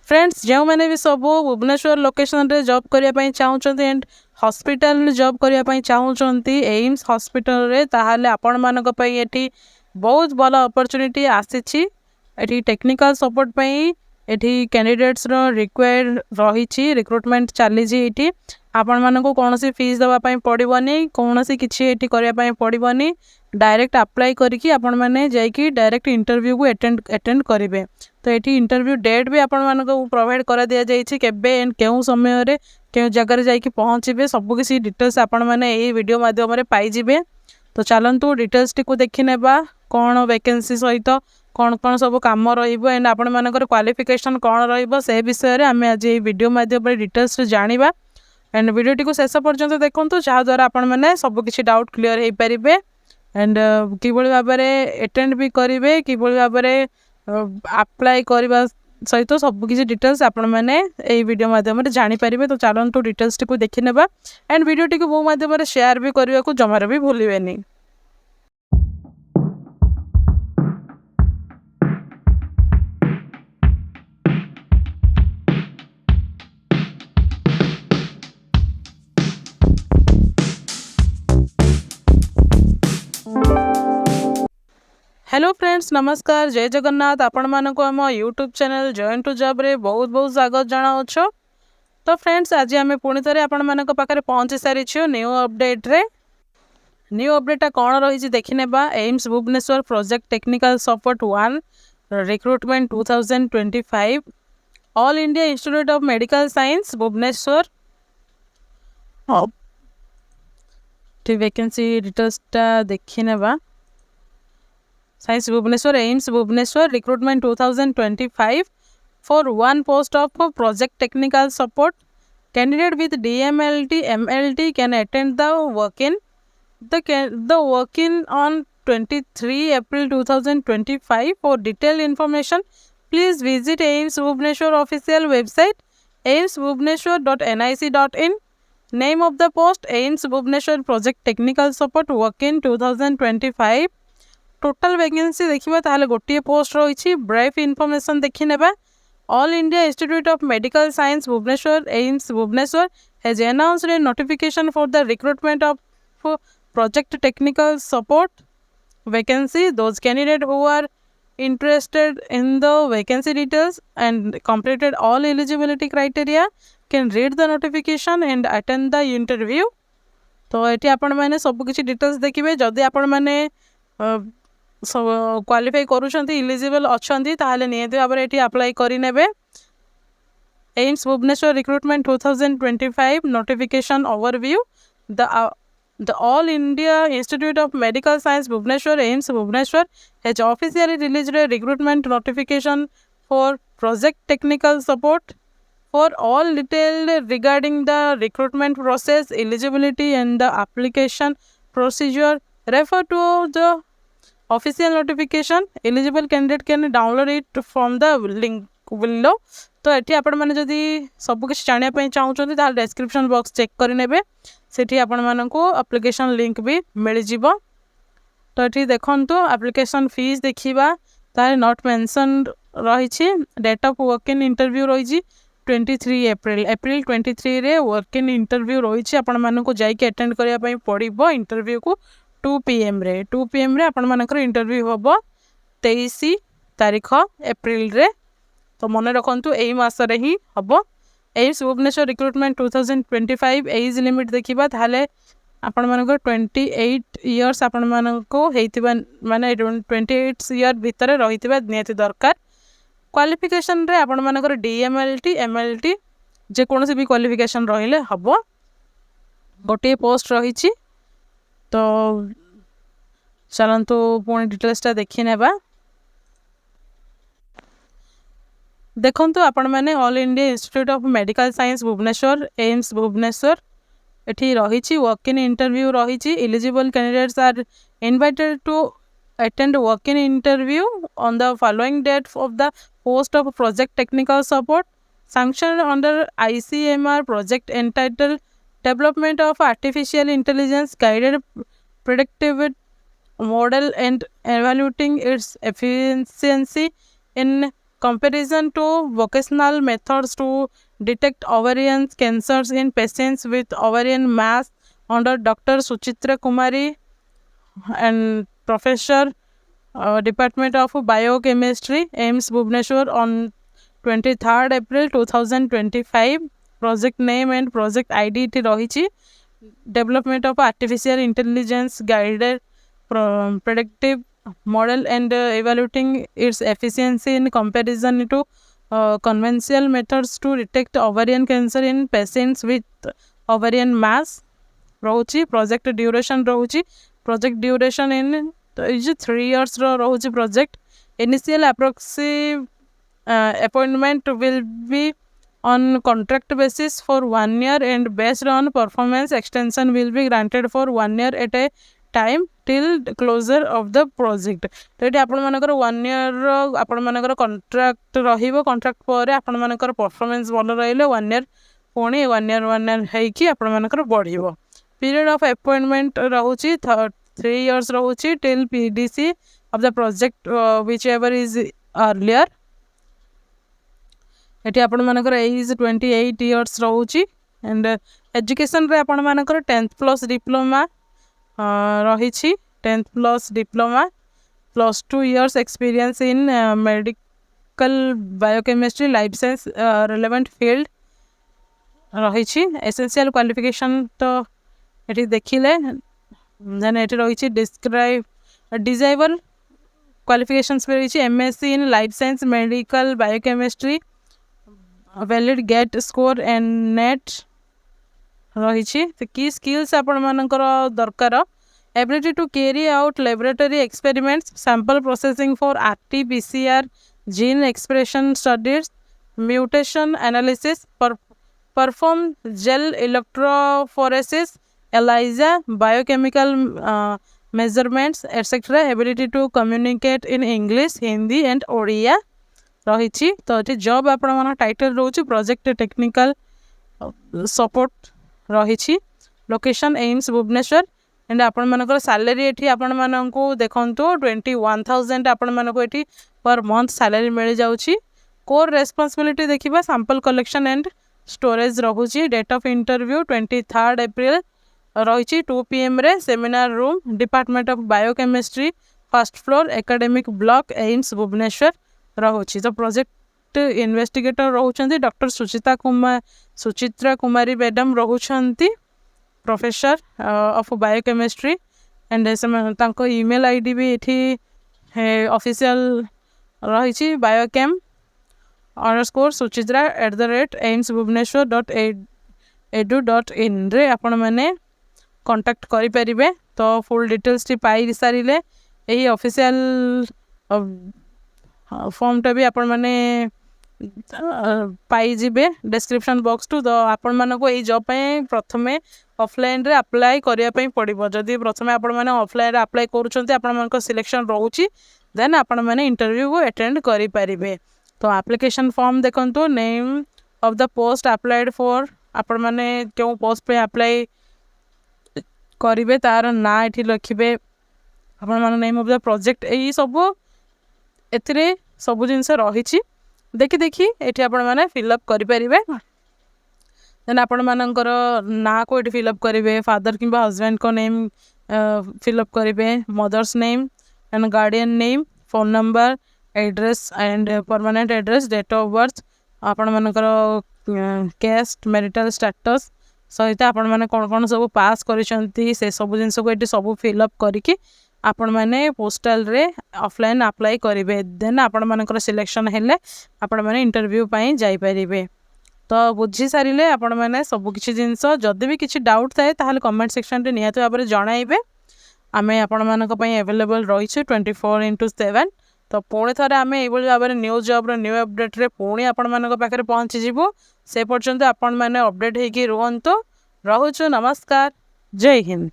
Friends जो मैंने भी सब भुवनेश्वर लोकेशन रे जॉब करने चाहते एंड हॉस्पिटल जॉब करने चाहते एम्स हॉस्पिटल रे ताहले आपण मानक पई एठी बहुत भल अपॉर्चुनिटी आसीची एठी टेक्निकल सपोर्ट पई एठी कैंडिडेट्स रो रिक्वायर्ड रही रिक्रुटमेंट चली एठी आपण मानक कौन सी फीस दवा पई पड़िबनी कौन सी किछि एठी करया पई पड़िबनी डायरेक्ट अप्लाई करके आपण माने जाइकी डायरेक्ट इंटरव्यू को अटेंड करेंगे। तो ये इंटरव्यू डेट भी आपण मानक प्रोवाइड करा दिया जाइछि केबे एंड केउ समय रे केउ जगह जाइकी पहुँचे सबकिछि डिटेल्स आपण माने ए वीडियो माध्यम रे पाई जिवे। तो चलतु डिटेल्स टी को देखि नेबा कौन वैकेंसी सहित कौन कौन सब काम रहिबो एंड आपण मानकर क्वालिफिकेशन कौन रहिबो से विषय रे आमे आज ए वीडियो माध्यम रे डिटेल्स जानिबा एंड वीडियो टी को शेष पर्यंत देखंतु जहाँ द्वारा आपण माने सब किछि डाउट क्लियर हे परिबे एंड किभଳି ଭାବରେ अटेंड भी करेंगे किभଳି ଭାବରେ अप्लाई करने सहित सबकि डिटेल्स आपण मैंने ये वीडियो माध्यम जानीपारे। तो चलतु डिटेल्स टी को देखि नेबा एंड वीडियो टी को मो माध्यम शेयर भी करने को जमार भी भूलिबेनी। हेलो फ्रेंड्स नमस्कार जय जगन्नाथ आपण मानक आम YouTube channel join to job रे बहुत बहुत स्वागत जनावछ। तो फ्रेंड्स आज आम पुणी थे आपण मानक पाखरे पहुँची सारी न्यू अपडेट रे न्यू अपडेटा कौन रही देखि नेबा AIIMS Bhubaneswar project technical support 1 recruitment 2025 All India institute of medical science Bhubaneswar vacancy details देखि नेबा science Bhubaneswar AIIMS Bhubaneswar recruitment 2025 for one post of project technical support. Candidate with DMLT MLT can attend the work-in. The work-in on 23 April 2025. For detailed information, please visit AIMS Bhubaneswar official website aimsbhubaneswar.nic.in. Name of the post AIMS Bhubaneswar Project Technical Support Work-in 2025. Total vacancy देखिबा ताहले गोटिए post रही brief information देखि नेबा All India institute of medical science Bhubaneswar AIIMS Bhubaneswar has announced a notification for the recruitment of project technical support vacancy. Those candidates who are interested in the vacancy details and completed all eligibility criteria can read the notification and attend the interview. तो ये आपण मैंने सब किसी details देखिए जदि आपण मैंने क्वालिफाई करूछंती इलिजिबल अछंती ताहले नियति भाबरे एठी अप्लाई करि नेबे। AIIMS Bhubaneswar recruitment 2025 notification overview. The All India Institute of Medical Science Bhubaneswar AIMS Bhubaneswar has officially released a recruitment notification for project technical support. For all detailed regarding the recruitment process, eligibility and the application procedure, refer to the official notification. Eligible candidate can download it from the link below. तो ये आपण मैंने जदि सबकि जानापी चाहते ताल description box check करेंगे से आपण मानक एप्लिकेशन लिंक भी मिल जाव। तो ये देखु एप्लिकेशन फीस देखा तार नॉट मेंशन रही date of work in interview रही 23 एप्रिल 23 रे वर्क इन इंटरव्यू रही आपण मानक जाइए अटेंड करने पड़ो इंटरव्यू को 2 PM रे आपण मानकर इंटरव्यू हम 23 तारीख एप्रिल रे। तो मन रखु यही मसरे ही हम AIIMS Bhubaneswar recruitment 2025 age limit देखा ताले आपण मानक 28 इयर्स आपण मानक माने 28 इयर भितर रही नियति दरकार। क्वालिफिकेशन रे आपण मानकर DMLT MLT जेकोसी भी क्वालिफिकेशन रहिले हम गोटे पोस्ट रही। तो चलतु पुणी डिटेल्सटा देखि नेबा। देखंतु आपण मैंने all India institute of medical science Bhubaneswar AIIMS Bhubaneswar एठी रही वर्क इन इंटरव्यू रही। Eligible candidates are invited to attend work in interview on the following date of the post of project technical support sanctioned under ICMR project entitled Development of Artificial Intelligence Guided Predictive Model and Evaluating its Efficiency in comparison to vocational methods to detect ovarian cancers in patients with ovarian mass under Dr. Suchitra Kumari and Professor Department of Biochemistry, AIMS Bhubaneswar on 23rd April 2025. Project name and project ID it रही development of artificial intelligence guided predictive model and evaluating its efficiency in comparison to conventional methods to detect ovarian cancer in patients with ovarian mass रहुची. Project duration रहुची. Project duration in is 3 years रहुची project. Initial approximate appointment will be on contract basis for 1 year and based on performance extension will be granted for 1 year at a time till closure of the project. तो ये आपण मानकर 1 year आपण मानकर contract रहिबो. contract ପରେ आपण मानकर performance ଭଲ ରହିଲେ 1 year पुणी 1 year ହେଇକି आपण मानकर बढ़िबो. period of appointment रहुची 3 years रहुची till PDC of the project whichever is earlier. Eighty आपण मानकर एज 28 years रहुची एंड एजुकेशन रे आपण मानकर 10th plus diploma रहिछि. 10th plus diploma plus 2 years experience in medical biochemistry life science relevant field रहिछि. essential qualification तो eighty देखिले then eighty रहिछि desirable qualifications पे रहिछि MSc in life science medical biochemistry valid get score and net रही. की skills आपण मानकर दरकार ability to carry out laboratory experiments sample processing for RT-PCR gene expression studies mutation analysis perform gel electrophoresis ELISA biochemical measurements etcetera ability to communicate in English Hindi and Odia रही. तो ये job आपण मान टाइटल रोचे project technical support रही. Location AIIMS Bhubaneswar and आपण मानकर salary एठी आपण मानकू देखंतु 21,000 आपण मानकू एठी पर मंथ सैलरी मिल जाउची. कोर रेस्पॉन्सिबिलिटी देखिबा सैंपल कलेक्शन एंड स्टोरेज रहुची. Date of interview 23rd April रही 2 PM रे seminar room department of biochemistry first floor academic block AIIMS Bhubaneswar रहुची. तो प्रोजेक्ट इन्वेस्टिगेटर रहउछंती डॉक्टर सुचित्रा कुमारी मैडम रहउछंती प्रोफेसर ऑफ बायोकेमिस्ट्री एंड तांको ईमेल आईडी भी एठी ऑफिशियल रही biocham_suchitra@aimsbhubaneswar.edu.in रे आपण माने कांटेक्ट करि परिबे. तो फुल डिटेल्स टी पाई सारिले एही ऑफिशियल फॉर्म टा भी आपण माने पाई जिबे डिस्क्रिप्शन बॉक्स टू. तो आपण मानको एही जॉब पे प्रथमे ऑफलाइन रे अप्लाई करिया पई पड़िबो. जदि प्रथमे आपण माने ऑफलाइन रे अप्लाई करूछंती आपण मानको सिलेक्शन रहउची देन आपण माने इंटरव्यू को अटेंड करि परिबे. तो एप्लिकेशन फॉर्म देखंतु name of the post applied for आपण माने केउ पोस्ट पे अप्लाई करिवे तार ना एठी लिखिबे. आपण माने नेम ऑफ द प्रोजेक्ट एही सब एथिरे सब जिनस रही. देखि देखि एठी आपण माने फिल अप करि परिबे. देन आपण मानकर ना को एठी फिल अप करिवे. फादर किंबा हस्बैंड को नेम फिल अप करिवे. Mother's name and guardian name phone number address and permanent address date of birth आपण मानकर कैस्ट मैरिटल स्टेटस सहित आपण माने कोन कोन सब पास करिसंती से सब जिंस को एठी सब फिल अप करिकि आपण माने पोस्टल रे ऑफलाइन अप्लाई करिवे. देन आपण मानकर सिलेक्शन हेले आपण माने इंटरव्यू पई जाई परिबे. तो बुझी सारिले आपण माने सब किछि जिंस जदि भी किछि डाउट थाए ताहाले कमेंट सेक्शन रे निहात भाबरे जणाइबे. आमे आपण मानक पई अवेलेबल रही 24/7. तो पुणी थरे आमे एबोल भाबरे न्यू जॉब रो न्यू अपडेट रे पुणी आपण मानक पाखरे पहुंची जिवो. से पर्यंत आपण माने अपडेट हेकी रहंतो. रहउछु. नमस्कार. जय हिंद.